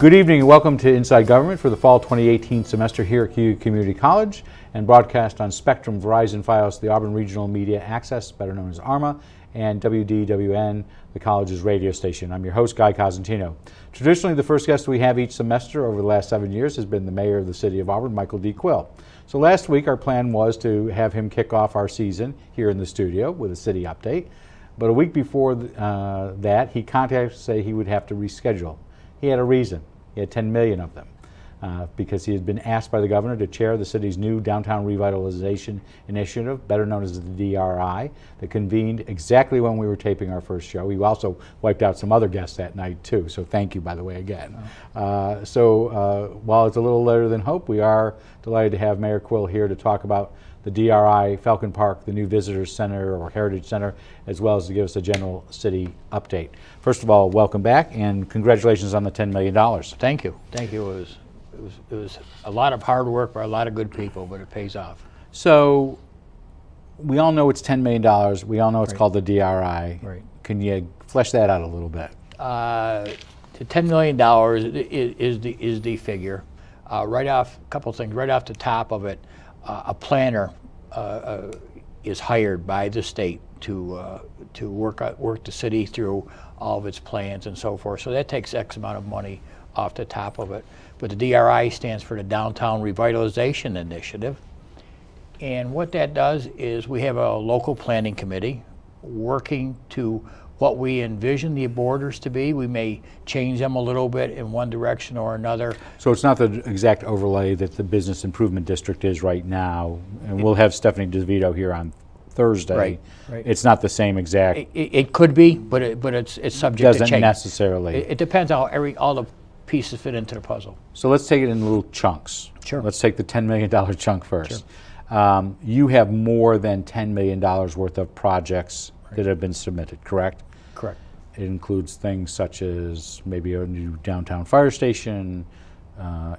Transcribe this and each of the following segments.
Good evening and welcome to Inside Government for the fall 2018 semester here at QU Community College and broadcast on Spectrum, Verizon, Fios, the Auburn Regional Media Access, better known as ARMA, and WDWN, the college's radio station. I'm your host, Guy Cosentino. Traditionally, the first guest we have each semester over the last 7 years has been the mayor of the city of Auburn, Michael D. Quill. So last week, our plan was to have him kick off our season here in the studio with a city update. But a week before that, he contacted us to say he would have to reschedule. He had a reason. He had 10 million of them because he had been asked by the governor to chair the city's new downtown revitalization initiative, better known as the DRI, that convened exactly when we were taping our first show. He also wiped out some other guests that night too, so thank you, by the way, again. While it's a little later than hope, we are delighted to have Mayor Quill here to talk about the DRI, Falcon Park, the new Visitors Center or Heritage Center, as well as to give us a general city update. First of all, welcome back and congratulations on the $10 million. Thank you. Thank you. It was a lot of hard work by a lot of good people, but it pays off. So we all know it's $10 million. We all know it's called the DRI. Right. Can you flesh that out a little bit? The $10 million is the figure. Right off, a couple things. Right off the top of it, a planner is hired by the state to work the city through all of its plans and so forth. So that takes X amount of money off the top of it. But the DRI stands for the Downtown Revitalization Initiative. And what that does is we have a local planning committee working to what we envision the borders to be. We may change them a little bit in one direction or another. So it's not the exact overlay that the Business Improvement District is right now, and we'll have Stephanie DeVito here on Thursday. Right. It's not the same exact. It could be, but it's subject to change. Doesn't necessarily. It depends how all the pieces fit into the puzzle. So let's take it in little chunks. Sure. Let's take the $10 million chunk first. Sure. You have more than $10 million worth of projects that have been submitted, correct? Correct. It includes things such as maybe a new downtown fire station,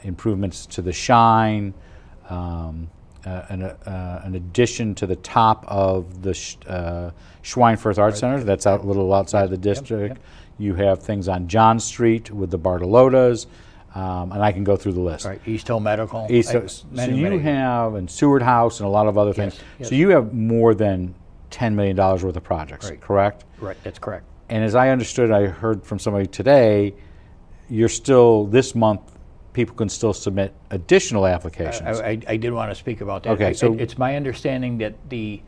improvements to the Shine, an addition to the top of the Schweinfurth Arts Center. That's out a little outside the district. Yep. You have things on John Street with the Bartolottas, and I can go through the list. Right, East Hill Medical. So you have, and Seward House and a lot of other things. Yes. So you have more than $10 million worth of projects, correct? Right, that's correct. And as I understood, I heard from somebody today, you're still, this month, people can still submit additional applications. I did want to speak about that. Okay, so it's my understanding that the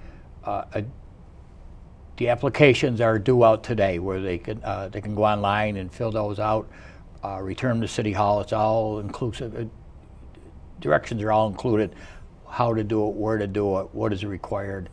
applications are due out today, where they can go online and fill those out, return them to City Hall. It's all inclusive. Directions are all included. How to do it, where to do it, what is required.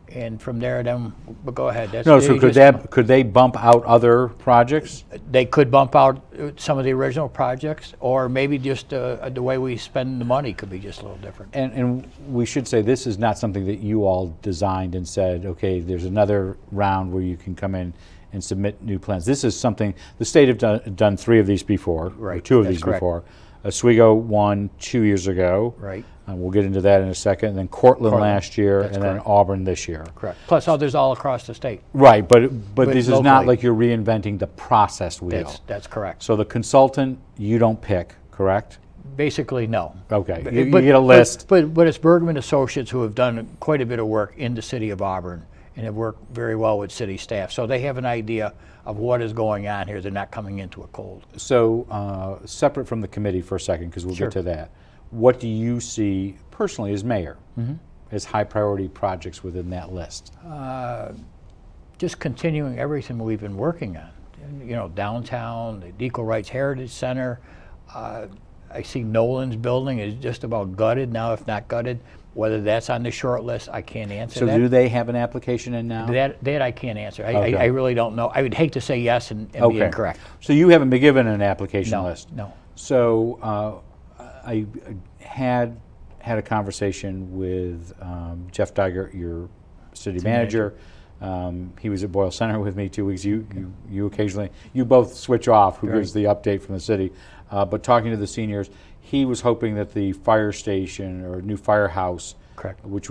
And from there, then, but go ahead. No, so could they bump out other projects? They could bump out some of the original projects, or maybe just the way we spend the money could be just a little different. And we should say this is not something that you all designed and said, okay, there's another round where you can come in and submit new plans. This is something, the state have done 3 of these before, right. Or 2 of That's these correct. before. Oswego won 2 years ago. Right. We'll get into that in a second. And then Cortland last year, That's and correct. then Auburn this year. Correct. Plus others all across the state. Right, but this is not locally. like you're reinventing the process wheel. That's correct. So the consultant you don't pick, correct? Basically, no. Okay, you get a list. But it's Bergman Associates who have done quite a bit of work in the city of Auburn and have worked very well with city staff. So they have an idea of what is going on here. They're not coming into a cold. So separate from the committee for a second, because we'll Sure. get to that. What do you see personally as mayor as high priority projects within that list? Just continuing everything we've been working on. You know, downtown, the Equal Rights Heritage Center. I see Nolan's building is just about gutted now, if not gutted. Whether that's on the short list, I can't answer that. So do they have an application in now? That I can't answer. Okay. I really don't know. I would hate to say yes and be incorrect. So you haven't been given an application list? No. So I had a conversation with Jeff Dygert, your city manager. He was at Boyle Center with me 2 weeks. You occasionally, you both switch off who gives the update from the city. But talking to the seniors, he was hoping that the fire station or new firehouse, correct, which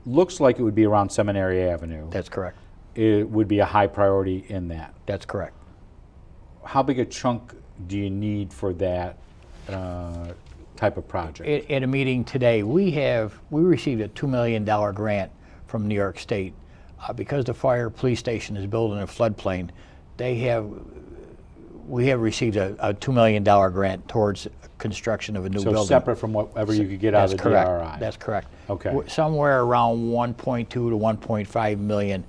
looks like it would be around Seminary Avenue. That's correct. It would be a high priority in that. That's correct. How big a chunk do you need for that type of project? At a meeting today, we received a $2 million grant from New York State because the fire police station is built in a floodplain. We have received a $2 million grant towards construction of a new building. So separate from whatever you could get out of the DRI. That's correct. Okay. Somewhere around 1.2 to 1.5 million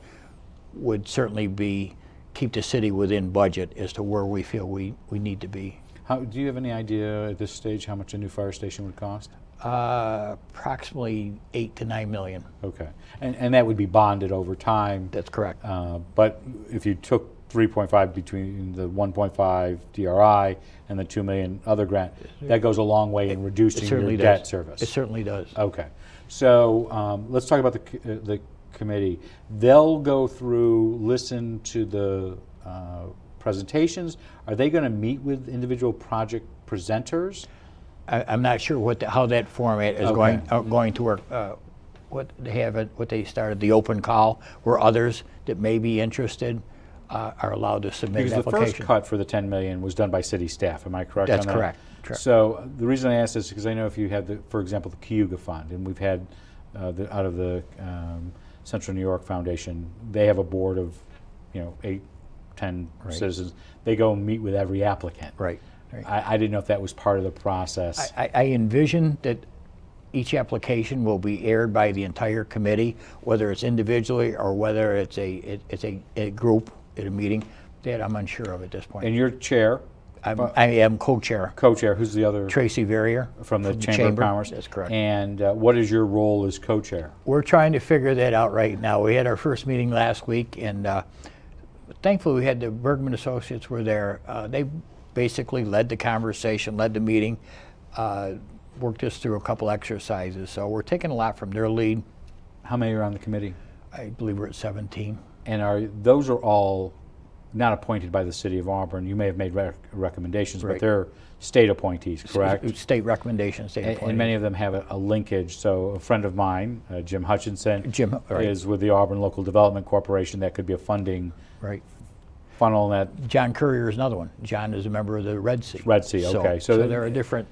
would certainly keep the city within budget as to where we feel we need to be. Do you have any idea at this stage how much a new fire station would cost? Approximately 8 to 9 million. Okay, and that would be bonded over time. That's correct. But if you took 3.5 between the 1.5 DRI and the 2 million other grant, that goes a long way in reducing your debt service. It certainly does. Okay, so let's talk about the committee. They'll go through, listen to the presentations. Are they going to meet with individual project presenters? I'm not sure how that format is going to work. What they started, the open call, where others that may be interested are allowed to submit an application. Because the first cut for the 10 million was done by city staff. Am I correct on that? That's correct. So the reason I ask this is because I know if you had, for example, the QUILL fund, and we've had out of the Central New York Foundation, they have a board of 8, 10 citizens. They go and meet with every applicant. Right. I didn't know if that was part of the process. I envision that each application will be aired by the entire committee, whether it's individually or whether it's a group at a meeting. That I'm unsure of at this point. And you're chair? I am co-chair. Co-chair. Who's the other? Tracy Verrier from the Chamber of Commerce. That's correct. And what is your role as co-chair? We're trying to figure that out right now. We had our first meeting last week, and thankfully we had the Bergman Associates were there. They basically led the conversation, led the meeting, worked us through a couple exercises. So we're taking a lot from their lead. How many are on the committee? I believe we're at 17. And those are all not appointed by the City of Auburn. You may have made recommendations, but they're state appointees, correct? State recommendations, state appointees. And many of them have a linkage. So a friend of mine, Jim Hutchinson, is with the Auburn Local Development Corporation. That could be a funding funnel. That John Courier is another one. John is a member of the Red Sea. Red Sea, okay. So there are different.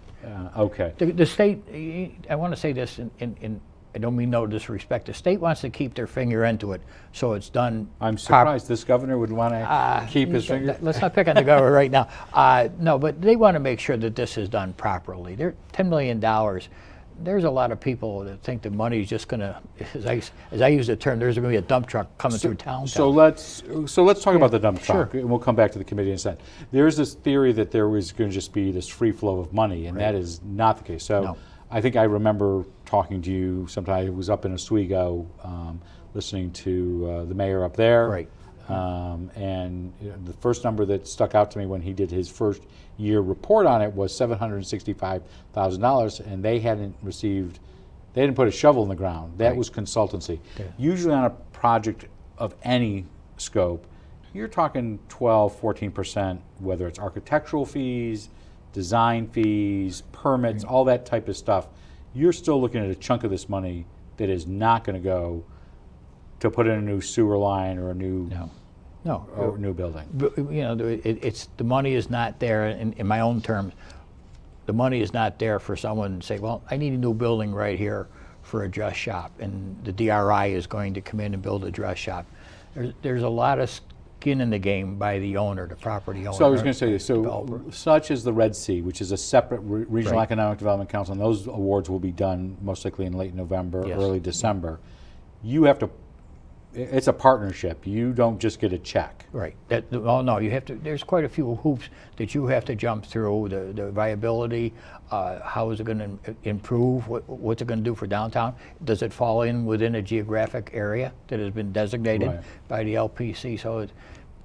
Okay. The state, I want to say this I don't mean no disrespect. The state wants to keep their finger into it, so it's done. I'm surprised this governor would want to keep his finger. Let's not pick on the governor right now. No, but they want to make sure that this is done properly. They're $10 million. There's a lot of people that think the money is just going to, as I use the term, there's going to be a dump truck coming through town. So let's talk about the dump truck, and we'll come back to the committee in a second. There is this theory that there was going to just be this free flow of money, and that is not the case. So I think I remember talking to you sometime. It was up in Oswego, listening to the mayor up there. And the first number that stuck out to me when he did his first year report on it was $765,000, and they hadn't put a shovel in the ground. That was consultancy. Usually on a project of any scope, you're talking 12, 14%, whether it's architectural fees, design fees, permits, all that type of stuff. You're still looking at a chunk of this money that is not going to go to put in a new sewer line or a new new building. It's the money is not there. In my own terms, the money is not there for someone to say, well, I need a new building right here for a dress shop, and the DRI is going to come in and build a dress shop. There's a lot of skin in the game by the owner, the property owner. So I was going to say this. So such as the Red Sea, which is a separate regional economic development council, and those awards will be done most likely in late November, early December. You have to. It's a partnership. You don't just get a check. Right. No, you have to. There's quite a few hoops that you have to jump through. The viability. How is it going to improve? What's it going to do for downtown? Does it fall in within a geographic area that has been designated by the LPC? So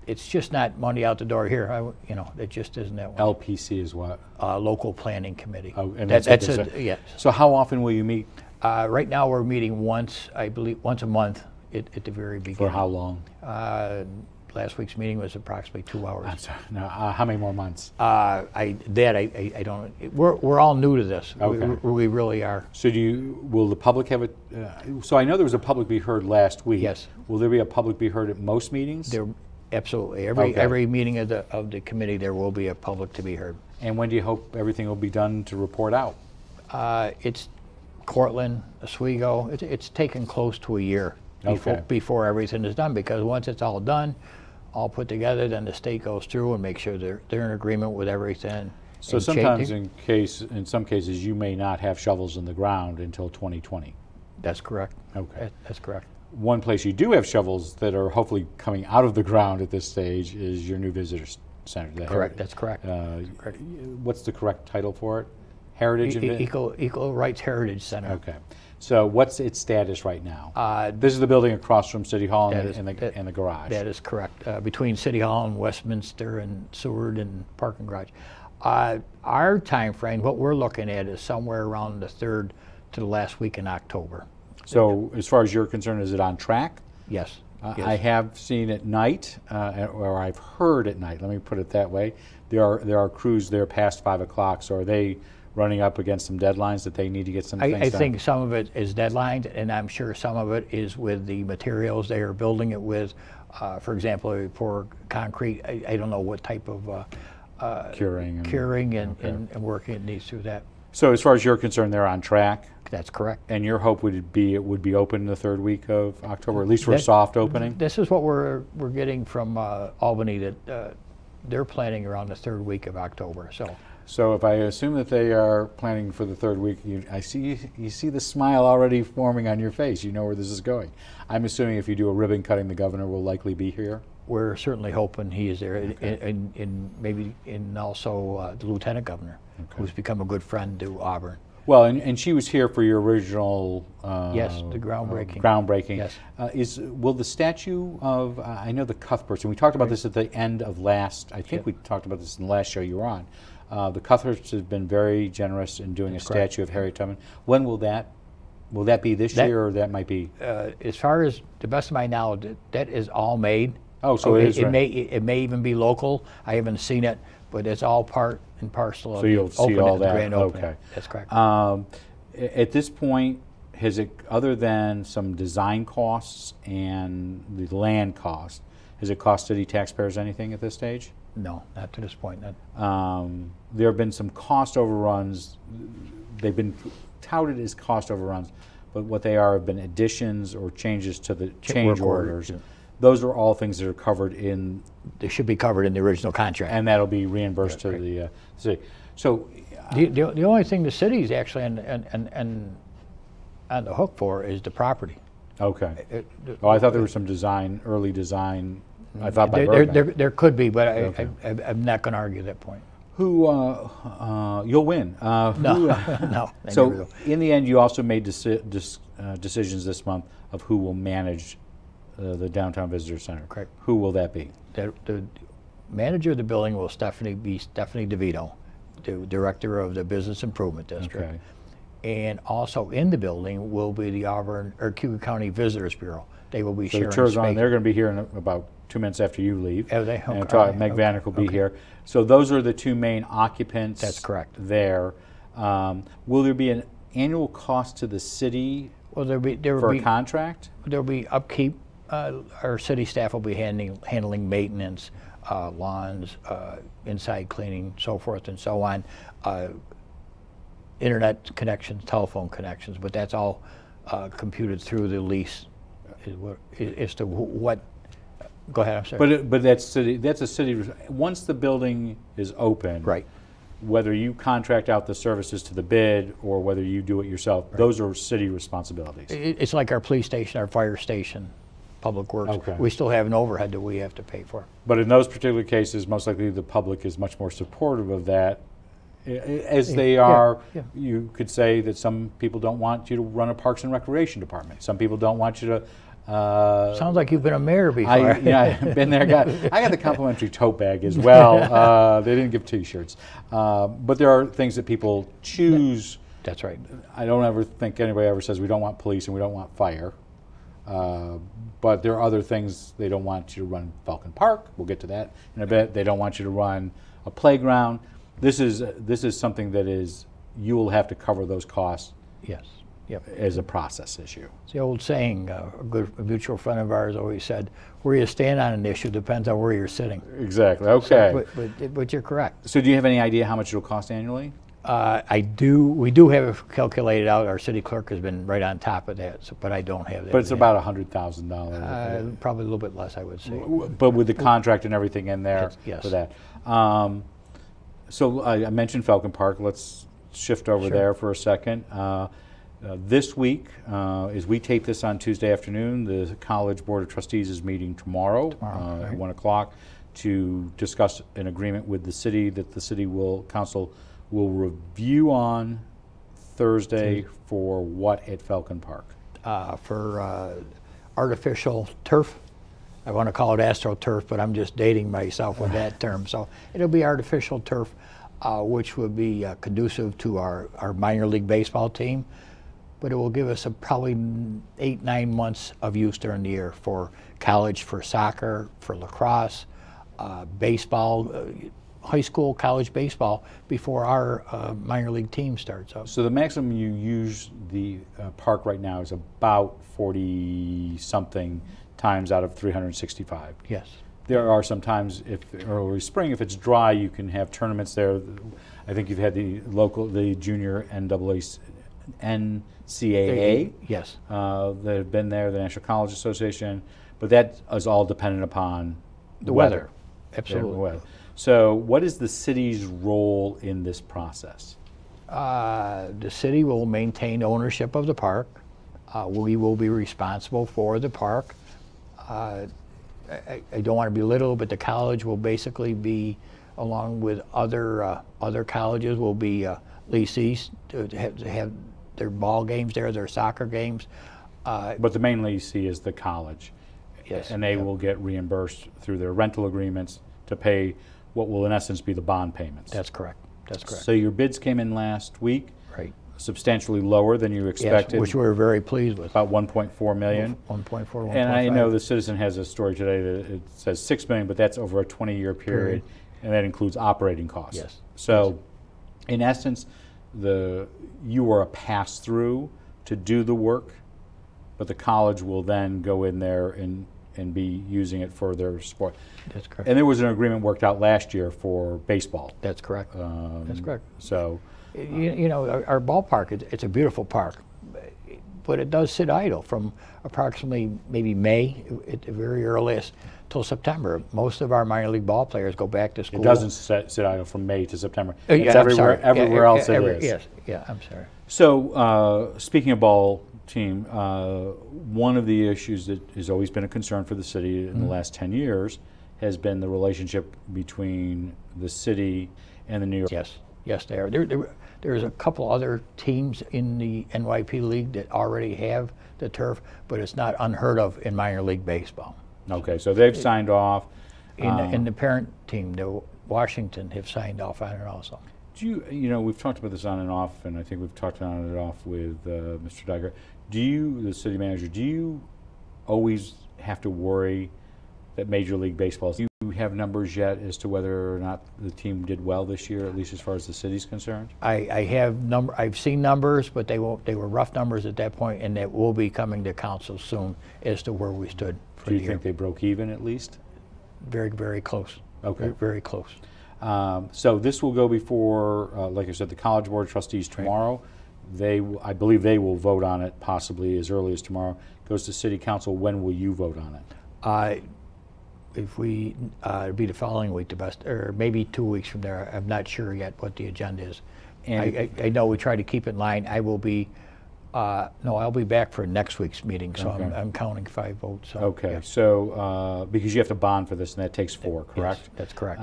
it's just not money out the door here. It just isn't that one. LPC is what? Local Planning Committee. Oh, and yes. So how often will you meet? Right now we're meeting once, I believe, once a month. At the very beginning. For how long? Last week's meeting was approximately 2 hours. I'm sorry. No, how many more months? I don't. We're all new to this. Okay. We really are. So will the public have it? So I know there was a public be heard last week. Yes. Will there be a public be heard at most meetings? Absolutely. Okay. Every meeting of the committee, there will be a public to be heard. And when do you hope everything will be done to report out? It's Cortland, Oswego. It's taken close to a year Okay. before everything is done, because once it's all done, all put together, then the state goes through and makes sure they're in agreement with everything. So And sometimes in some cases, you may not have shovels in the ground until 2020. That's correct. Okay. That's correct. One place you do have shovels that are hopefully coming out of the ground at this stage is your new visitor center. Correct. That's correct. Correct. What's the correct title for it? Heritage and Equal Rights Heritage Center. Okay. So what's its status right now? This is the building across from City Hall and the garage. That is correct. Between City Hall and Westminster and Seward and Park and Garage. Our time frame, what we're looking at, is somewhere around the 3rd to the last week in October. So as far as you're concerned, is it on track? Yes. Yes. I have seen at night, or I've heard at night, let me put it that way, there are crews there past 5 o'clock, so are they running up against some deadlines that they need to get some things done? I think some of it is deadlines, and I'm sure some of it is with the materials they are building it with. For example, for concrete, I don't know what type of curing and working it needs through that. So as far as you're concerned, they're on track? That's correct. And your hope would be it would be open the 3rd week of October, at least for a soft opening? This is what we're getting from Albany, that they're planning around the 3rd week of October. So if I assume that they are planning for the 3rd week, you see the smile already forming on your face. You know where this is going. I'm assuming if you do a ribbon cutting, the governor will likely be here? We're certainly hoping he is there, Okay. and also the lieutenant governor, who's become a good friend to Auburn. Well, and she was here for your original yes, the groundbreaking. Groundbreaking. Yes. Will the statue of I know the Cuthberts, and we talked about this at the end of last. I think we talked about this in the last show you were on. The Cuthberts have been very generous in doing a statue of Harriet Tubman. When will that be this year, or that might be? As far as the best of my knowledge, that is all made. Oh, so it is. It may even be local. I haven't seen it, but it's all part and parcel of so you'll see all that. Grand opening. Okay, that's correct. At this point, has it, other than some design costs and the land cost, has it cost city taxpayers anything at this stage? No, not to this point. There have been some cost overruns. They've been touted as cost overruns, but what they are have been additions or changes to the change orders. Yeah. Those are all things that are covered in. They should be covered in the original contract, and that'll be reimbursed to the city. So, the only thing the city is actually on the hook for is the property. Okay. I thought there was some early design. I thought by there could be, but I'm not going to argue that point. You'll win. No. So in the end, you also made decisions this month of who will manage the Downtown Visitor Center. Correct. Who will that be? The manager of the building will be Stephanie DeVito, the director of the Business Improvement District. Okay. And also in the building will be the Auburn or Cuyahoga County Visitors Bureau. They will be sharing space. They're going to be here in about 2 minutes after you leave. Oh, they? And Meg Vanek will be here. So those are the two main occupants. That's correct. There. Will there be an annual cost to the city for a contract? There will be upkeep. Our city staff will be handling maintenance, lawns, inside cleaning, so forth and so on. Internet connections, telephone connections, but that's all computed through the lease as to what. Go ahead, I'm sorry. But that's a city. Once the building is open, right? Whether you contract out the services to the bid or whether you do it yourself, those are city responsibilities. It's like our police station, our fire station, public works. Okay. We still have an overhead that we have to pay for. But in those particular cases, most likely the public is much more supportive of that. As they are, you could say that some people don't want you to run a Parks and Recreation department. Some people don't want you to. Sounds like you've been a mayor before. I've been there. I got the complimentary tote bag as well. They didn't give T-shirts, but there are things that people choose. That's right. I don't ever think anybody ever says we don't want police and we don't want fire. But there are other things they don't want you to run Falcon Park. We'll get to that in a bit. They don't want you to run a playground. This is something that is you will have to cover those costs. Yes. as a process issue. It's the old saying, a mutual friend of ours always said, where you stand on an issue depends on where you're sitting. Exactly, okay. So, but you're correct. So do you have any idea how much it'll cost annually? I do. We do have it calculated out. Our city clerk has been right on top of that, but I don't have that. But it's about $100,000. Probably a little bit less, I would say. But with the contract and everything in there yes. for that. So I mentioned Falcon Park. Let's shift over there for a second. This week, as we tape this on Tuesday afternoon, the College Board of Trustees is meeting tomorrow at 1 o'clock to discuss an agreement with the city that the city council will review on Thursday for what at Falcon Park? For artificial turf. I want to call it AstroTurf, but I'm just dating myself with that term. So it'll be artificial turf, which would be conducive to our minor league baseball team. But it will give us probably 8-9 months of use during the year for college, for soccer, for lacrosse, baseball, high school, college baseball before our minor league team starts up. So the maximum you use the park right now is about 40-something times out of 365. Yes. There are some times, if early spring, if it's dry, you can have tournaments there. I think you've had the junior NCAA. Yes. That have been there, the National College Association, but that is all dependent upon the weather. Absolutely. Weather. So what is the city's role in this process? The city will maintain ownership of the park. We will be responsible for the park. I don't want to belittle, but the college will basically be, along with other colleges, will be leasees to have their ball games there, their soccer games. But the main leasee is the college. Yes. And they will get reimbursed through their rental agreements to pay what will in essence be the bond payments. That's correct. That's correct. So your bids came in last week. Right. Substantially lower than you expected. Yes, which we were very pleased with. About 1.4 million. 1.4, 1.5. And I know the Citizen has a story today that it says 6 million, but that's over a 20-year period, and that includes operating costs. Yes. So, in essence, you are a pass-through to do the work, but the college will then go in there and be using it for their sport. That's correct. And there was an agreement worked out last year for baseball. That's correct. That's correct. So, you know, our ballpark, it's a beautiful park, but it does sit idle from approximately maybe May at the very earliest till September. Most of our minor league ball players go back to school. It doesn't sit idle from May to September. It's yeah, everywhere else it is. Yes, yeah, I'm sorry. So, speaking of ball team, one of the issues that has always been a concern for the city in the last 10 years has been the relationship between the city and the New York. Yes, yes, they are. There's a couple other teams in the NYP League that already have the turf, but it's not unheard of in minor league baseball. Okay, so they've signed off. In the parent team, the Washington, have signed off on it also. Do you know, we've talked about this on and off, and I think we've talked on and off with Mr. Duggar. Do you, the city manager, do you always have to worry that Major League Baseball, do you have numbers yet as to whether or not the team did well this year, at least as far as the city's concerned? I've seen numbers, but they were rough numbers at that point, and that will be coming to council soon as to where we stood for the year. Do you think they broke even at least? Very, very close. Okay. Very, very close. So this will go before, like I said, the College Board of Trustees tomorrow. Right. I believe they will vote on it possibly as early as tomorrow. Goes to City Council. When will you vote on it? If we, it'd be the following week, the best, or maybe 2 weeks from there. I'm not sure yet what the agenda is. And I know we try to keep in line. I will be, I'll be back for next week's meeting, so okay. I'm counting 5 votes. So, okay, yeah. So because you have to bond for this, and that takes 4, correct? Yes, that's correct.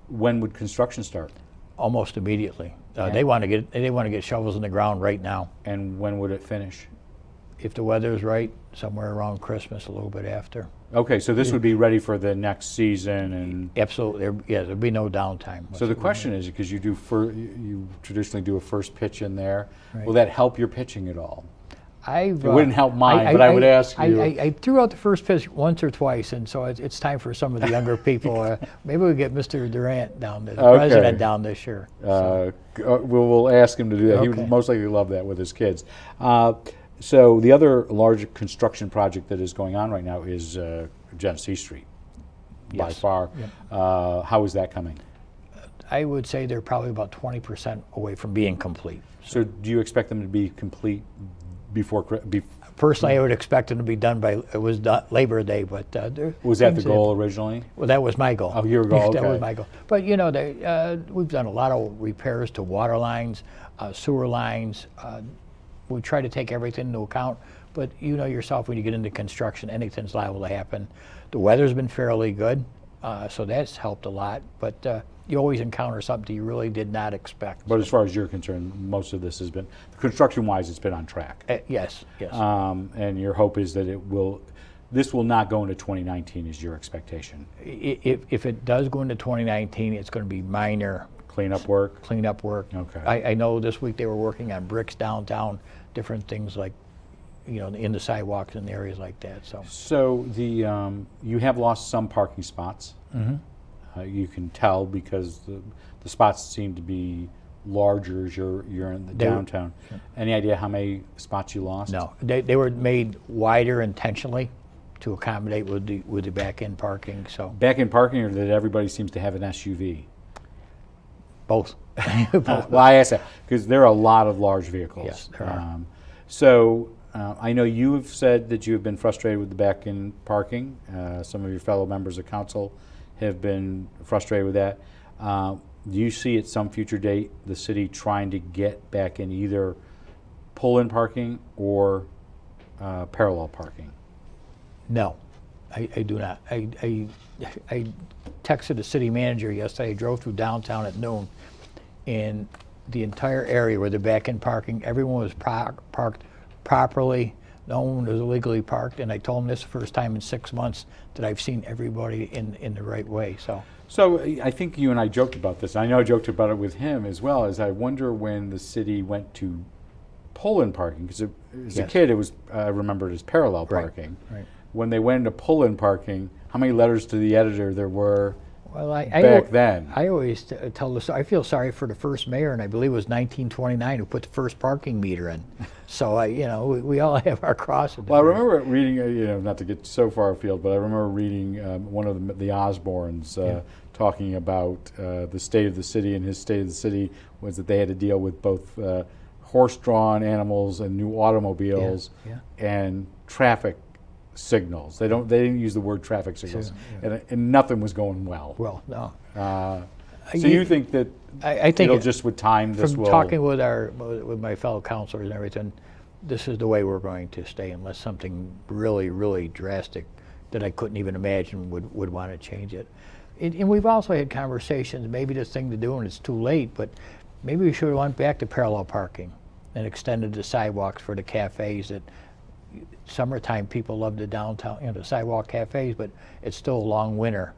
When would construction start? Almost immediately. They want to get shovels in the ground right now. And when would it finish? If the weather's right, somewhere around Christmas, a little bit after. Okay, so this would be ready for the next season, and absolutely, there'd be no downtime. So the question is, because you traditionally do a first pitch in there, right. Will that help your pitching at all? I've, it wouldn't help mine, but I would ask you. I threw out the first pitch once or twice, and so it's time for some of the younger people. Maybe we'll get Mr. Durant down, the president, down this year. We'll ask him to do that. Okay. He would most likely love that with his kids. So the other large construction project that is going on right now is Genesee Street, by far. Yep. How is that coming? I would say they're probably about 20% away from being complete. So do you expect them to be complete before? Personally, I would expect them to be done by, it was Labor Day, but was that the goal originally? Well, that was my goal. Oh, your goal, okay. That was my goal. But you know, we've done a lot of repairs to water lines, sewer lines. We try to take everything into account, but you know yourself, when you get into construction, anything's liable to happen. The weather's been fairly good, so that's helped a lot, but you always encounter something you really did not expect. But as far as you're concerned, most of this has been, construction-wise, it's been on track. Yes, yes. And your hope is that this will not go into 2019 is your expectation? If it does go into 2019, it's going to be minor cleanup work? Cleanup work. Okay. I know this week they were working on bricks downtown, different things like, you know, in the sidewalks and areas like that. So you have lost some parking spots. Mm-hmm. You can tell because the spots seem to be larger as you're in the downtown. Sure. Any idea how many spots you lost? No, they were made wider intentionally to accommodate with the back-end parking. So back-end parking, or that everybody seems to have an SUV? Both. Well, I ask that because there are a lot of large vehicles. Yes, there are. I know you have said that you have been frustrated with the back-end parking. Some of your fellow members of council have been frustrated with that. Do you see at some future date the city trying to get back in either pull-in parking or parallel parking? No, I do not. I texted the city manager yesterday. I drove through downtown at noon, and the entire area where the back-end parking, everyone was parked properly. No one was illegally parked, and I told him this is the first time in 6 months that I've seen everybody in the right way. So I think you and I joked about this. I know I joked about it with him as well. As I wonder when the city went to pull-in parking, because as a kid, it was I remember it as parallel parking. Right. When they went into pull-in parking, how many letters to the editor there were? Well, back then. I always tell this. I feel sorry for the first mayor, and I believe it was 1929 who put the first parking meter in. So you know, we all have our crosses. Well, I remember reading, you know, not to get so far afield, but I remember reading one of the Osborns talking about the state of the city, and his state of the city was that they had to deal with both horse-drawn animals and new automobiles and traffic signals. They didn't use the word traffic signals, and nothing was going well. Well, no. So you think that I think it'll just with time this will... From talking with my fellow councilors and everything, this is the way we're going to stay unless something really, really drastic that I couldn't even imagine would want to change it. And we've also had conversations, maybe this thing to do and it's too late, but maybe we should have went back to parallel parking and extended the sidewalks for the cafes. That summertime people love the downtown, you know, the sidewalk cafes, but it's still a long winter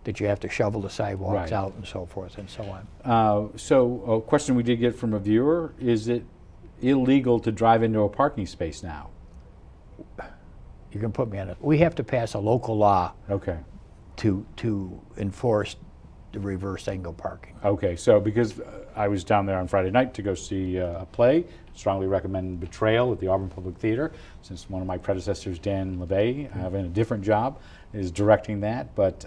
that you have to shovel the sidewalks out and so forth and so on. So a question we did get from a viewer, is it illegal to drive into a parking space now? You can put me on it. We have to pass a local law to enforce the reverse angle parking. Okay, so because I was down there on Friday night to go see a play, strongly recommend Betrayal at the Auburn Public Theater, since one of my predecessors, Dan LeVay, in a different job, is directing that. But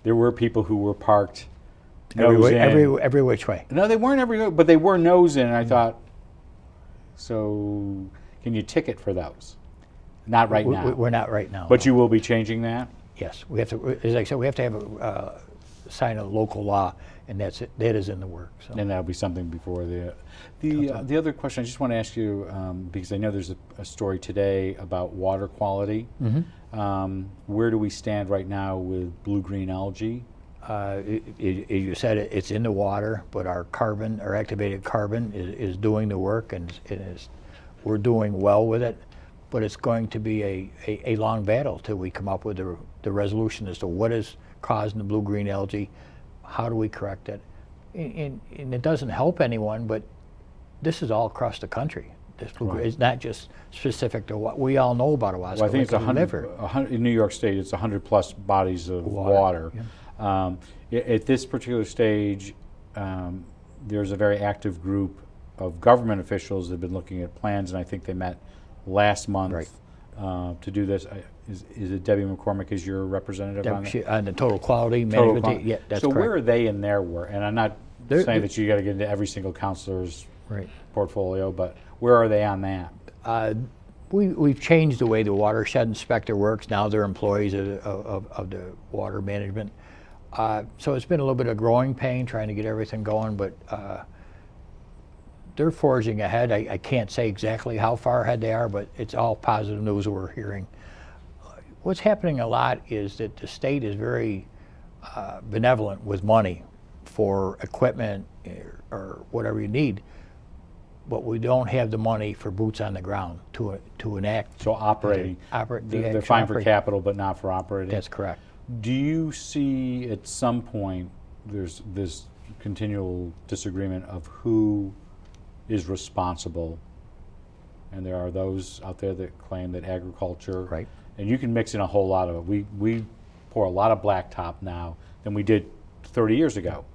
there were people who were parked every which way. No, they weren't every way, but they were nose in, and I thought, so can you ticket for those? Not right now. We're not right now. But you will be changing that? Yes, we have to. As I said, we have to have sign a local law, and that is in the works. So. And that'll be something before the other question I just want to ask you, because I know there's a story today about water quality. Mm-hmm. Where do we stand right now with blue-green algae? You said it's in the water, but our activated carbon is doing the work, and we're doing well with it. But it's going to be a long battle till we come up with the resolution as to what is causing the blue-green algae, how do we correct it. And it doesn't help anyone, but this is all across the country. This It's not just specific to what we all know about Owasco. Well, I think it's Lake 100, in New York State, it's 100+ bodies of water. Yeah. At this particular stage, there's a very active group of government officials that have been looking at plans, and I think they met last month to do this. Is it Debbie McCormick is your representative on that? On the total quality management? Yeah, that's so correct. Where are they in their work? And I'm not saying that you got to get into every single counselor's portfolio, but where are they on that? We've changed the way the watershed inspector works. Now they're employees of the water management. So it's been a little bit of growing pain trying to get everything going, but they're forging ahead. I can't say exactly how far ahead they are, but it's all positive news we're hearing. What's happening a lot is that the state is very benevolent with money for equipment or whatever you need, but we don't have the money for boots on the ground to enact. So operating. They're fine for capital, but not for operating. That's correct. Do you see at some point there's this continual disagreement of who is responsible? And there are those out there that claim that agriculture, and you can mix in a whole lot of it. We pour a lot of blacktop now than we did 30 years ago.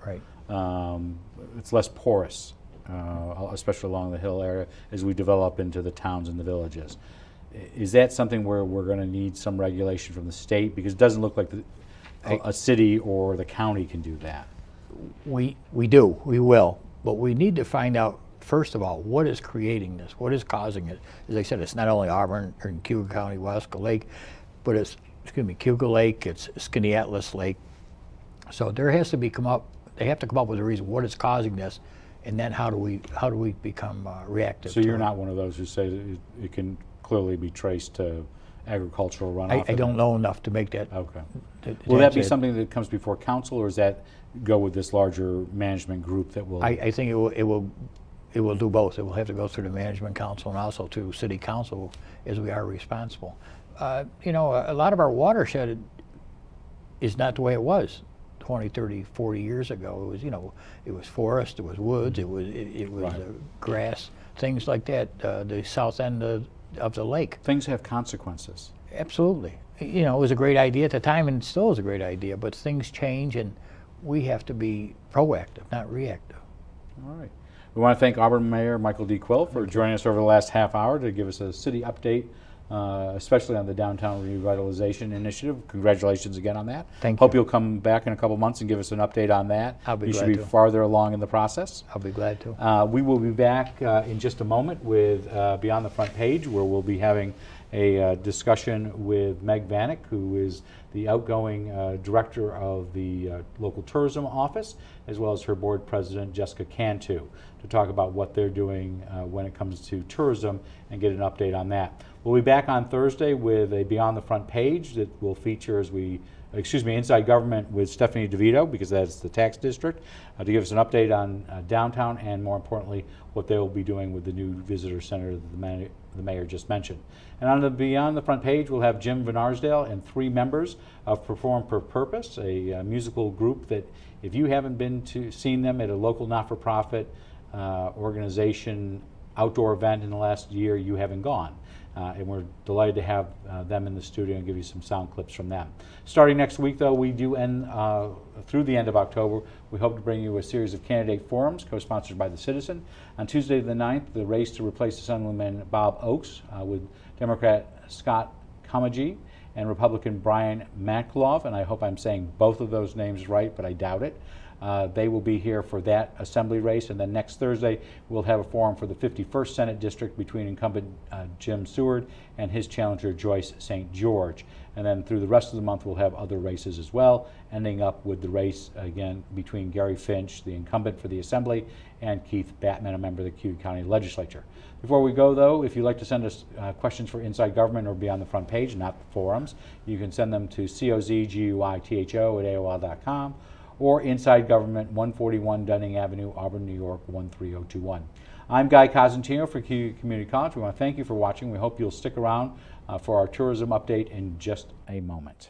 It's less porous, especially along the hill area, as we develop into the towns and the villages. Is that something where we're going to need some regulation from the state? Because it doesn't look like a city or the county can do that. We will. But we need to find out, first of all, what is creating this? What is causing it? As I said, it's not only Auburn or in Cuyahoga County, Owasco Lake, but it's, Cuyahoga Lake, it's Skaneateles Lake. So there has to be they have to come up with a reason what is causing this, and then how do we become reactive? So you're not one of those who say that it can clearly be traced to agricultural runoff? I don't know enough to make that. Okay. Will that be something that comes before council, or does that go with this larger management group that will? I think it will do both. It will have to go through the management council and also to city council, as we are responsible. You know, a lot of our watershed is not the way it was 20, 30, 40 years ago. It was, you know, it was forest, it was woods, it was grass, things like that. The south end of the lake. Things have consequences. Absolutely. You know, it was a great idea at the time, and it still is a great idea, but things change, and we have to be proactive, not reactive. All right. We want to thank Auburn Mayor Michael D. Quill for joining us over the last half hour to give us a city update, especially on the downtown revitalization initiative. Congratulations again on that. Thank you. Hope you'll come back in a couple months and give us an update on that. I'll be glad to. You should be farther along in the process. I'll be glad to. We will be back in just a moment with Beyond the Front Page, where we'll be having a discussion with Meg Vanek, who is the outgoing director of the local tourism office, as well as her board president, Jessica Cantu, to talk about what they're doing when it comes to tourism and get an update on that. We'll be back on Thursday with a Beyond the Front Page that will feature Inside Government with Stephanie DeVito, because that's the tax district, to give us an update on downtown and, more importantly, what they will be doing with the new visitor center that the mayor just mentioned. And on the Beyond the Front Page, we'll have Jim Van Arsdale and 3 members of Perform for Purpose, a musical group that, if you haven't seen them at a local not-for-profit organization outdoor event in the last year, you haven't gone. And we're delighted to have them in the studio and give you some sound clips from them. Starting next week, though, we do end through the end of October. We hope to bring you a series of candidate forums co-sponsored by the Citizen. On Tuesday the 9th, the race to replace Assemblyman Bob Oakes with Democrat Scott Comagee and Republican Brian Mankloff, and I hope I'm saying both of those names right, but I doubt it. They will be here for that assembly race, and then next Thursday we'll have a forum for the 51st Senate District between incumbent Jim Seward and his challenger Joyce St. George. And then through the rest of the month we'll have other races as well, ending up with the race again between Gary Finch, the incumbent for the Assembly, and Keith Batman, a member of the Cuyahoga County Legislature. Before we go, though, if you'd like to send us questions for Inside Government or Beyond the Front Page, not the forums, you can send them to cozguitho@aol.com or Inside Government, 141 Dunning Avenue, Auburn, New York, 13021. I'm Guy Cosentino for Cuyahoga Community College. We want to thank you for watching. We hope you'll stick around for our tourism update in just a moment.